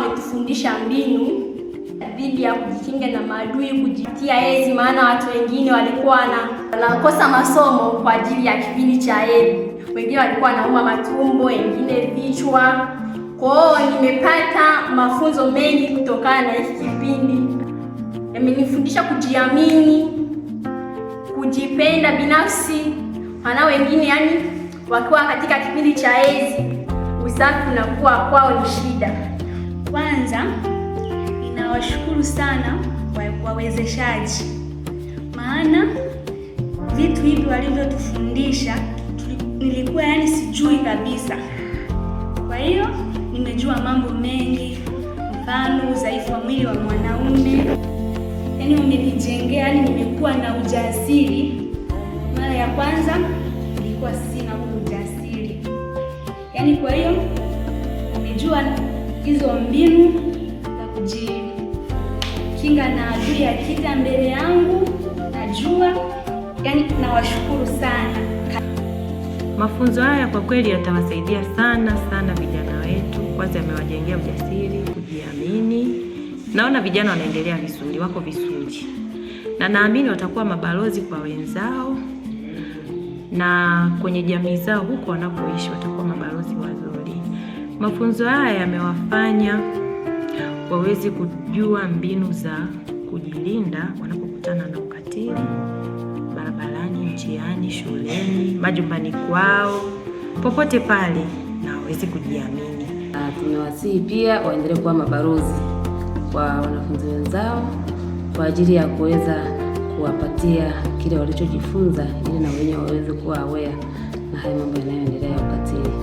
wametufundisha mbinu dhidi ya kujikinga na maadui, kujitia hedhi, maana watu wengine walikuwa wanakosa masomo kwa ajili ya kipindi cha hedhi. Wengine walikuwa wanauma matumbo, wengine vichwa. Kwa hiyo nimepata mafunzo mengi kutokana na hiki kipindi. Yamenifundisha kujiamini, kujipenda binafsi, maana wengine wakiwa katika kipindi cha hedhi usafi unakuwa kwao ni shida. Kwanza ninawashukuru sana wawezeshaji, maana vitu hivi walivyotufundisha nilikuwa sijui kabisa. Kwa hiyo nimejua mambo mengi, mfano udhaifu wa mwili wa mwanaume. Wamenijengea, nimekuwa na ujasiri. Mara ya kwanza nilikuwa sina huo ujasiri. Kwa hiyo nimejua hizo mbinu za kujikinga na adui akija mbele yangu. Najua, nawashukuru sana. Mafunzo haya kwa kweli yatawasaidia sana vijana wetu. Kwanza yamewajengea ujasiri, kujiamini. Naona vijana wanaendelea vizuri, wako vizuri, na naamini watakuwa mabalozi kwa wenzao na kwenye jamii zao huko wanapoishi, watakuwa mabalozi wazuri. Mafunzo haya yamewafanya waweze kujua mbinu za kujilinda wanapokutana na ukatili barabarani, njiani, shuleni, majumbani kwao, popote pale, na waweze kujiamini. Tunawasihi pia waendelee kuwa mabalozi kwa wanafunzi wenzao kwa ajili ya kuweza kuwapatia kile walichojifunza, ili na wenyewe waweze kuwa aware na haya mambo yanayoendelea ya ukatili.